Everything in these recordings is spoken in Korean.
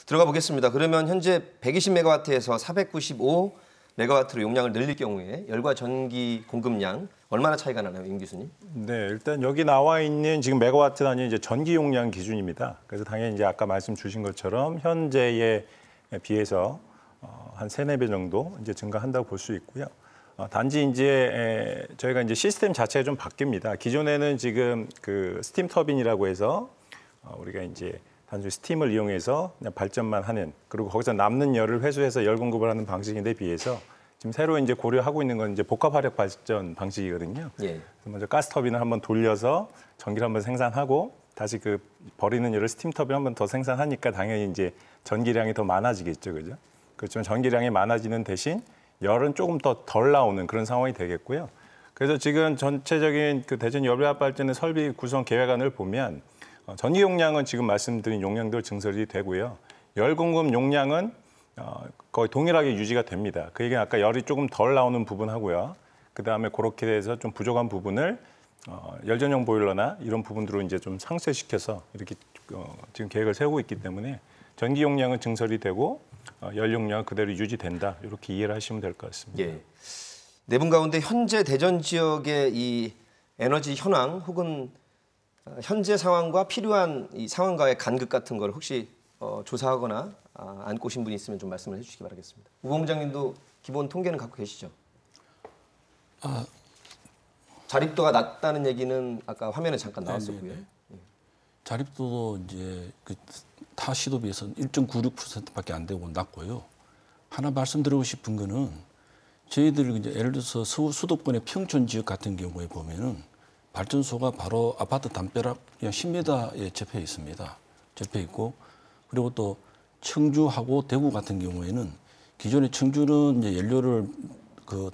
들어가 보겠습니다. 그러면 현재 120메가와트에서 495메가와트로 용량을 늘릴 경우에 열과 전기 공급량 얼마나 차이가 나나요, 임 교수님? 네, 일단 여기 나와 있는 지금 메가와트 단위 이제 전기 용량 기준입니다. 그래서 당연히 이제 아까 말씀 주신 것처럼 현재에 비해서 한 3-4배 정도 이제 증가한다고 볼 수 있고요. 단지 이제 저희가 이제 시스템 자체가 좀 바뀝니다. 기존에는 지금 그 스팀 터빈이라고 해서 우리가 이제 단순히 스팀을 이용해서 그냥 발전만 하는, 그리고 거기서 남는 열을 회수해서 열 공급을 하는 방식인데 비해서 지금 새로 이제 고려하고 있는 건 이제 복합 화력 발전 방식이거든요. 예. 먼저 가스 터빈을 한번 돌려서 전기를 한번 생산하고 다시 그 버리는 열을 스팀 터빈 한번 더 생산하니까 당연히 이제 전기량이 더 많아지겠죠, 그죠? 그렇지만 전기량이 많아지는 대신 열은 조금 더 덜 나오는 그런 상황이 되겠고요. 그래서 지금 전체적인 그 대전 열압 발전의 설비 구성 계획안을 보면 전기 용량은 지금 말씀드린 용량대로 증설이 되고요. 열 공급 용량은 거의 동일하게 유지가 됩니다. 그 얘기는 아까 열이 조금 덜 나오는 부분하고요. 그다음에 그렇게 돼서 좀 부족한 부분을 열전용 보일러나 이런 부분들로 이제 좀 상쇄시켜서 이렇게 지금 계획을 세우고 있기 때문에 전기 용량은 증설이 되고 열 용량은 그대로 유지된다. 이렇게 이해를 하시면 될 것 같습니다. 예. 네 분 가운데 현재 대전 지역의 이 에너지 현황 혹은 현재 상황과 필요한 이 상황과의 간극 같은 걸 혹시 조사하거나 안고 오신 분이 있으면 좀 말씀을 해주시기 바라겠습니다. 우 본부장님도 기본 통계는 갖고 계시죠? 자립도가 낮다는 얘기는 아까 화면에 잠깐 나왔었고요. 자립도도 이제 그 타 시도 비해서는 1.96%밖에 안 되고 낮고요. 하나 말씀드리고 싶은 거는 저희들 이제 예를 들어서 서울 수도권의 평촌 지역 같은 경우에 보면은 발전소가 바로 아파트 담벼락 그냥 10m에 접해 있습니다. 접해 있고, 그리고 또 청주하고 대구 같은 경우에는 기존의 청주는 이제 연료를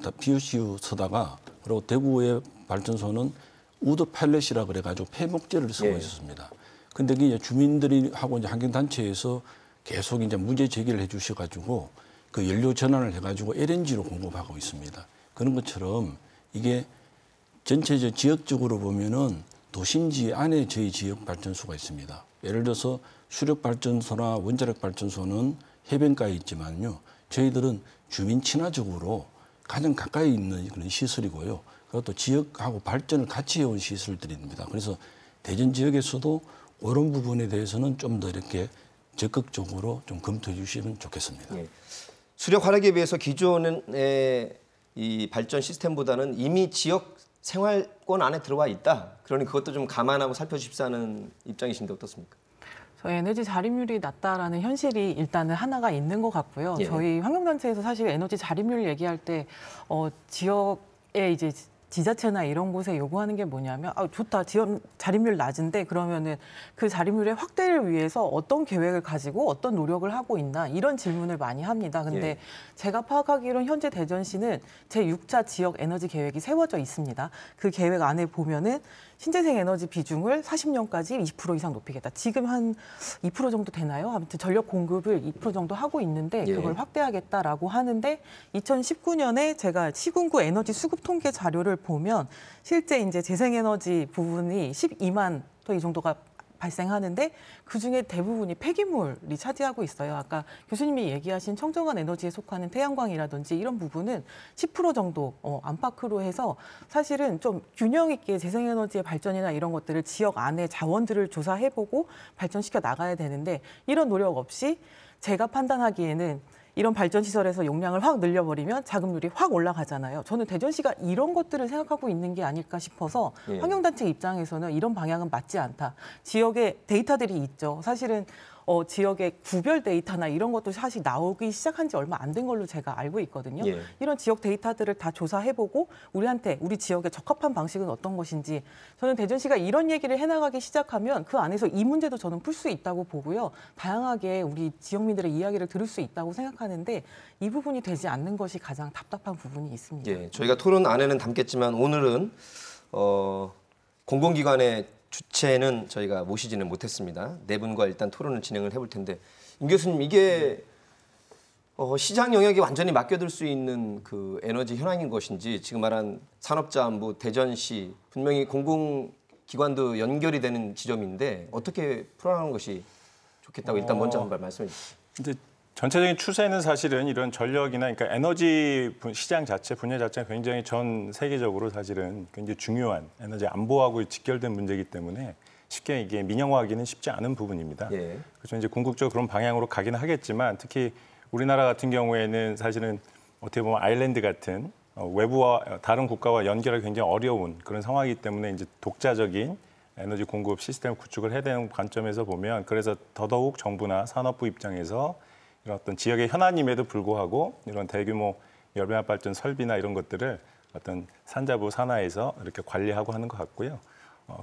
다 비우시우 쓰다가, 그리고 대구의 발전소는 우드 펠렛이라 그래가지고 폐목재를 쓰고 있었습니다. 근데 이제 주민들이 하고 이제 환경단체에서 계속 이제 문제 제기를 해주셔가지고 그 연료 전환을 해가지고 LNG로 공급하고 있습니다. 그런 것처럼 이게 전체적 지역적으로 보면은 도심지 안에 저희 지역 발전소가 있습니다. 예를 들어서 수력 발전소나 원자력 발전소는 해변가에 있지만요, 저희들은 주민 친화적으로 가장 가까이 있는 그런 시설이고요. 그것도 지역하고 발전을 같이 해온 시설들입니다. 그래서 대전 지역에서도 이런 부분에 대해서는 좀 더 이렇게 적극적으로 좀 검토해 주시면 좋겠습니다. 예. 수력 화력에 비해서 기존의 이 발전 시스템보다는 이미 지역 생활권 안에 들어와 있다. 그러니 그것도 좀 감안하고 살펴주십사는 입장이신데 어떻습니까? 저희 에너지 자립률이 낮다라는 현실이 일단은 하나가 있는 것 같고요. 예. 저희 환경단체에서 사실 에너지 자립률 얘기할 때 지역에 이제 지자체나 이런 곳에 요구하는 게 뭐냐면 좋다, 지역 자립률 낮은데 그러면은 그 자립률의 확대를 위해서 어떤 계획을 가지고 어떤 노력을 하고 있나, 이런 질문을 많이 합니다. 근데 제가 파악하기로는 현재 대전시는 제6차 지역 에너지 계획이 세워져 있습니다. 그 계획 안에 보면은 신재생 에너지 비중을 40년까지 20% 이상 높이겠다. 지금 한 2% 정도 되나요? 아무튼 전력 공급을 2% 정도 하고 있는데 그걸 확대하겠다라고 하는데, 2019년에 제가 시군구 에너지 수급 통계 자료를 보면 실제 이제 재생에너지 부분이 12만 톤 이 정도가 발생하는데 그중에 대부분이 폐기물이 차지하고 있어요. 아까 교수님이 얘기하신 청정원 에너지에 속하는 태양광이라든지 이런 부분은 10% 정도 안팎으로 해서 사실은 좀 균형 있게 재생에너지의 발전이나 이런 것들을 지역 안에 자원들을 조사해보고 발전시켜 나가야 되는데, 이런 노력 없이 제가 판단하기에는 이런 발전시설에서 용량을 확 늘려버리면 자급률이 확 올라가잖아요. 저는 대전시가 이런 것들을 생각하고 있는 게 아닐까 싶어서 환경단체 입장에서는 이런 방향은 맞지 않다. 지역에 데이터들이 있죠. 사실은 지역의 구별 데이터나 이런 것도 사실 나오기 시작한 지 얼마 안 된 걸로 제가 알고 있거든요. 이런 지역 데이터들을 다 조사해보고 우리 지역에 적합한 방식은 어떤 것인지, 저는 대전시가 이런 얘기를 해나가기 시작하면 그 안에서 이 문제도 저는 풀 수 있다고 보고요. 다양하게 우리 지역민들의 이야기를 들을 수 있다고 생각하는데 이 부분이 되지 않는 것이 가장 답답한 부분이 있습니다. 예, 저희가 토론 안에는 담겠지만 오늘은 공공기관의 주체는 저희가 모시지는 못했습니다. 네 분과 일단 토론을 진행을 해볼 텐데, 임 교수님, 이게 시장 영역에 완전히 맡겨둘 수 있는 그 에너지 현황인 것인지, 지금 말한 산업자원부, 대전시, 분명히 공공기관도 연결이 되는 지점인데 어떻게 풀어나가는 것이 좋겠다고 일단 먼저 한번 말씀해 주시죠. 이제 전체적인 추세는 사실은 이런 전력이나 그러니까 에너지 시장 자체, 분야 자체가 굉장히 전 세계적으로 사실은 굉장히 중요한 에너지 안보하고 직결된 문제이기 때문에 쉽게 이게 민영화하기는 쉽지 않은 부분입니다. 예. 그래서 이제 궁극적으로 그런 방향으로 가기는 하겠지만 특히 우리나라 같은 경우에는 사실은 어떻게 보면 아일랜드 같은 외부와 다른 국가와 연결하기 굉장히 어려운 그런 상황이기 때문에 이제 독자적인 에너지 공급 시스템을 구축을 해야 되는 관점에서 보면 그래서 더더욱 정부나 산업부 입장에서 이런 어떤 지역의 현안임에도 불구하고 이런 대규모 열병합 발전 설비나 이런 것들을 어떤 산자부 산하에서 이렇게 관리하고 하는 것 같고요.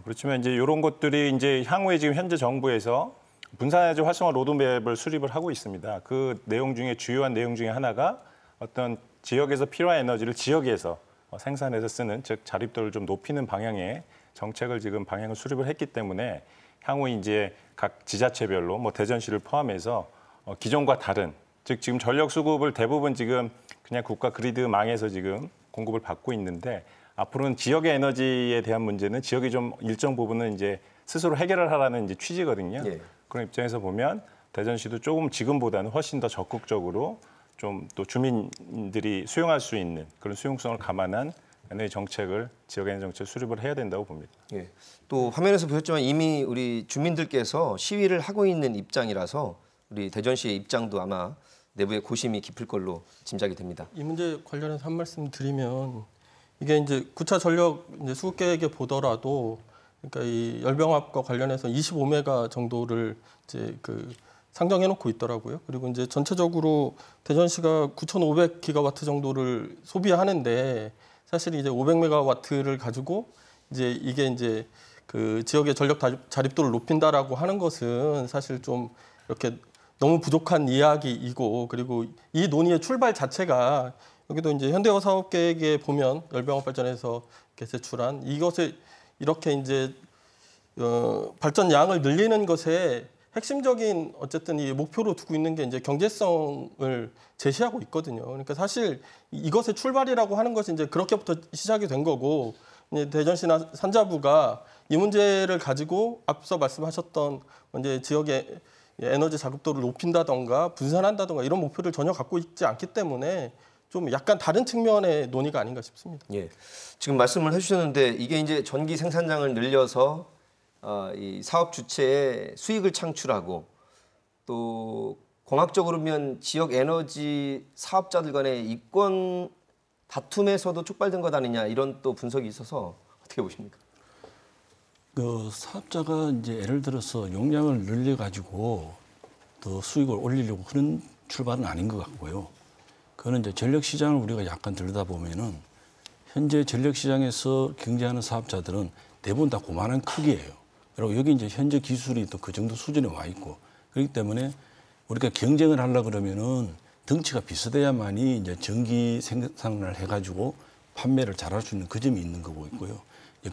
그렇지만 이제 이런 것들이 이제 향후에 지금 현재 정부에서 분산에너지 활성화 로드맵을 수립을 하고 있습니다. 그 내용 중에 주요한 내용 중에 하나가 어떤 지역에서 필요한 에너지를 지역에서 생산해서 쓰는 즉 자립도를 좀 높이는 방향의 정책을 지금 방향을 수립을 했기 때문에 향후 이제 각 지자체별로 뭐 대전시를 포함해서 기존과 다른 즉 지금 전력 수급을 대부분 지금 그냥 국가 그리드망에서 지금 공급을 받고 있는데 앞으로는 지역의 에너지에 대한 문제는 지역이 좀 일정 부분은 이제 스스로 해결을 하라는 이제 취지거든요. 예. 그런 입장에서 보면 대전시도 조금 지금보다는 훨씬 더 적극적으로 좀 또 주민들이 수용할 수 있는 그런 수용성을 감안한 에너지 정책을 지역 에너지 정책 수립을 해야 된다고 봅니다. 예. 또 화면에서 보셨지만 이미 우리 주민들께서 시위를 하고 있는 입장이라서 우리 대전시의 입장도 아마 내부에 고심이 깊을 걸로 짐작이 됩니다. 이 문제 관련해서 한 말씀 드리면 이게 이제 9차 전력 이제 수급 계획에 보더라도 그러니까 이 열병합과 관련해서 25메가 정도를 이제 상정해 놓고 있더라고요. 그리고 이제 전체적으로 대전시가 9,500기가와트 정도를 소비하는데 사실 이제 500메가와트를 가지고 이게 이제 그 지역의 전력 자립도를 높인다라고 하는 것은 사실 좀 이렇게 너무 부족한 이야기이고 그리고 이 논의의 출발 자체가 여기도 이제 현대화 사업 계획에 보면 열병합 발전에서 이렇게 제출한 이것을 이렇게 이제 발전 양을 늘리는 것에 핵심적인 어쨌든 이 목표로 두고 있는 게 이제 경제성을 제시하고 있거든요. 그러니까 사실 이것의 출발이라고 하는 것이 이제 그렇게부터 시작이 된 거고 이제 대전시나 산자부가 이 문제를 가지고 앞서 말씀하셨던 이제 지역의 에너지 자급도를 높인다던가 분산한다던가 이런 목표를 전혀 갖고 있지 않기 때문에 좀 약간 다른 측면의 논의가 아닌가 싶습니다. 예. 지금 말씀을 해주셨는데 이게 이제 전기 생산량을 늘려서 이 사업 주체의 수익을 창출하고 또 공학적으로면 지역 에너지 사업자들 간의 이권 다툼에서도 촉발된 것 아니냐 이런 또 분석이 있어서 어떻게 보십니까? 그 사업자가 이제 예를 들어서 용량을 늘려 가지고 더 수익을 올리려고 그런 출발은 아닌 것 같고요. 그거는 이제 전력 시장을 우리가 약간 들여다보면은 현재 전력 시장에서 경쟁하는 사업자들은 대부분 다 고만한 크기예요. 그리고 여기 이제 현재 기술이 또 그 정도 수준에 와 있고 그렇기 때문에 우리가 경쟁을 하려고 그러면은 덩치가 비슷해야만이 이제 전기 생산을 해가지고 판매를 잘할 수 있는 그 점이 있는 거고 있고요.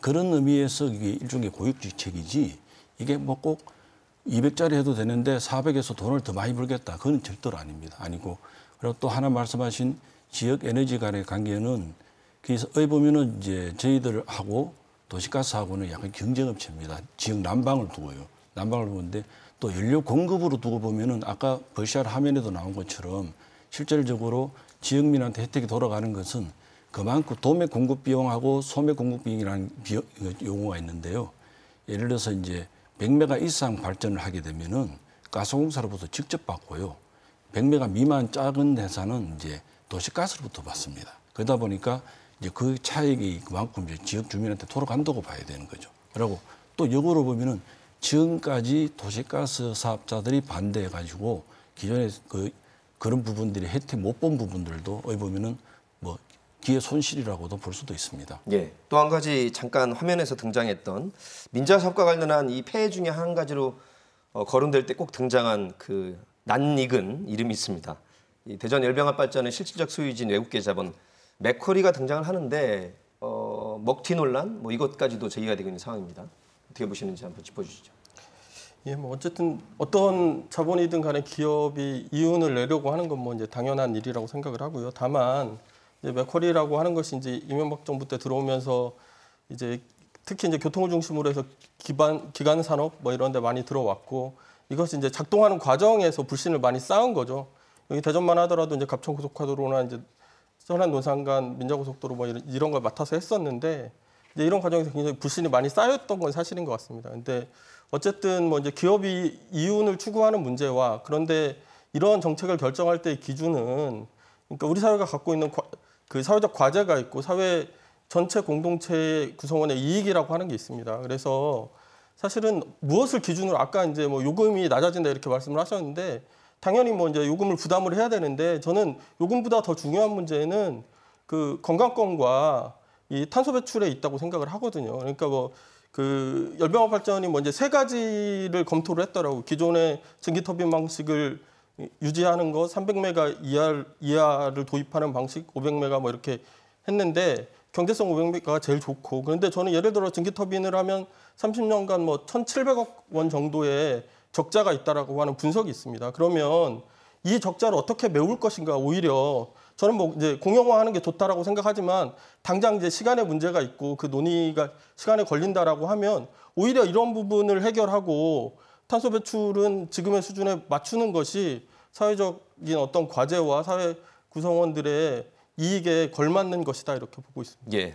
그런 의미에서 이게 일종의 고육지책이지 이게 뭐 꼭 200짜리 해도 되는데 400에서 돈을 더 많이 벌겠다. 그건 절대로 아닙니다. 아니고 그리고 또 하나 말씀하신 지역 에너지 간의 관계는 그래서 어디 보면은 이제 저희들하고 도시가스하고는 약간 경쟁업체입니다. 지역 난방을 두고요. 난방을 두는데 또 연료 공급으로 두고 보면은 아까 버시알 화면에도 나온 것처럼 실질적으로 지역민한테 혜택이 돌아가는 것은 그만큼 도매 공급 비용하고 소매 공급 비용이라는 용어가 있는데요. 예를 들어서 이제 100메가 이상 발전을 하게 되면은 가스공사로부터 직접 받고요. 100메가 미만 작은 회사는 이제 도시가스로부터 받습니다. 그러다 보니까 이제 그 차익이 그만큼 이제 지역 주민한테 돌아간다고 봐야 되는 거죠. 그리고 또 역으로 보면은 지금까지 도시가스 사업자들이 반대해가지고 기존에 그런 부분들이 혜택 못 본 부분들도 어디 보면은 뭐 기회 손실이라고도 볼 수도 있습니다. 예. 또 한 가지 잠깐 화면에서 등장했던 민자 사업과 관련한 이 폐해 중에 한 가지로 거론될 때 꼭 등장한 그 낯익은 이름이 있습니다. 이 대전 열병합 발전의 실질적 소유진 외국계 자본 맥쿼리가 등장을 하는데 먹튀 논란 뭐 이것까지도 제기가 되고 있는 상황입니다. 어떻게 보시는지 한번 짚어주시죠. 예, 뭐 어쨌든 어떤 자본이든 간에 기업이 이윤을 내려고 하는 건 뭐 이제 당연한 일이라고 생각을 하고요. 다만 이제 맥쿼리라고 하는 것이 이제 이명박 정부 때 들어오면서 이제 특히 이제 교통을 중심으로 해서 기간 산업 뭐 이런 데 많이 들어왔고 이것이 이제 작동하는 과정에서 불신을 많이 쌓은 거죠. 여기 대전만 하더라도 이제 갑천 고속화도로나 이제 서해안 논산간 민자고속도로 뭐 이런 걸 맡아서 했었는데 이제 이런 과정에서 굉장히 불신이 많이 쌓였던 건 사실인 것 같습니다. 근데 어쨌든 뭐 이제 기업이 이윤을 추구하는 문제와 그런데 이런 정책을 결정할 때의 기준은 그러니까 우리 사회가 갖고 있는 그 사회적 과제가 있고 사회 전체 공동체 구성원의 이익이라고 하는 게 있습니다. 그래서 사실은 무엇을 기준으로 아까 이제 뭐 요금이 낮아진다 이렇게 말씀을 하셨는데 당연히 뭐 이제 요금을 부담을 해야 되는데 저는 요금보다 더 중요한 문제는 그 건강권과 이 탄소 배출에 있다고 생각을 하거든요. 그러니까 뭐 그 열병합 발전이 뭐 이제 세 가지를 검토를 했더라고. 기존의 전기터빈 방식을 유지하는 거 300메가 이하를 도입하는 방식 500메가 뭐 이렇게 했는데 경제성 500메가가 제일 좋고 그런데 저는 예를 들어 전기터빈을 하면 30년간 뭐 1,700억 원 정도의 적자가 있다라고 하는 분석이 있습니다. 그러면 이 적자를 어떻게 메울 것인가 오히려 저는 뭐 이제 공영화하는 게 좋다라고 생각하지만 당장 이제 시간의 문제가 있고 그 논의가 시간에 걸린다라고 하면 오히려 이런 부분을 해결하고 탄소 배출은 지금의 수준에 맞추는 것이 사회적인 어떤 과제와 사회 구성원들의 이익에 걸맞는 것이다 이렇게 보고 있습니다. 예.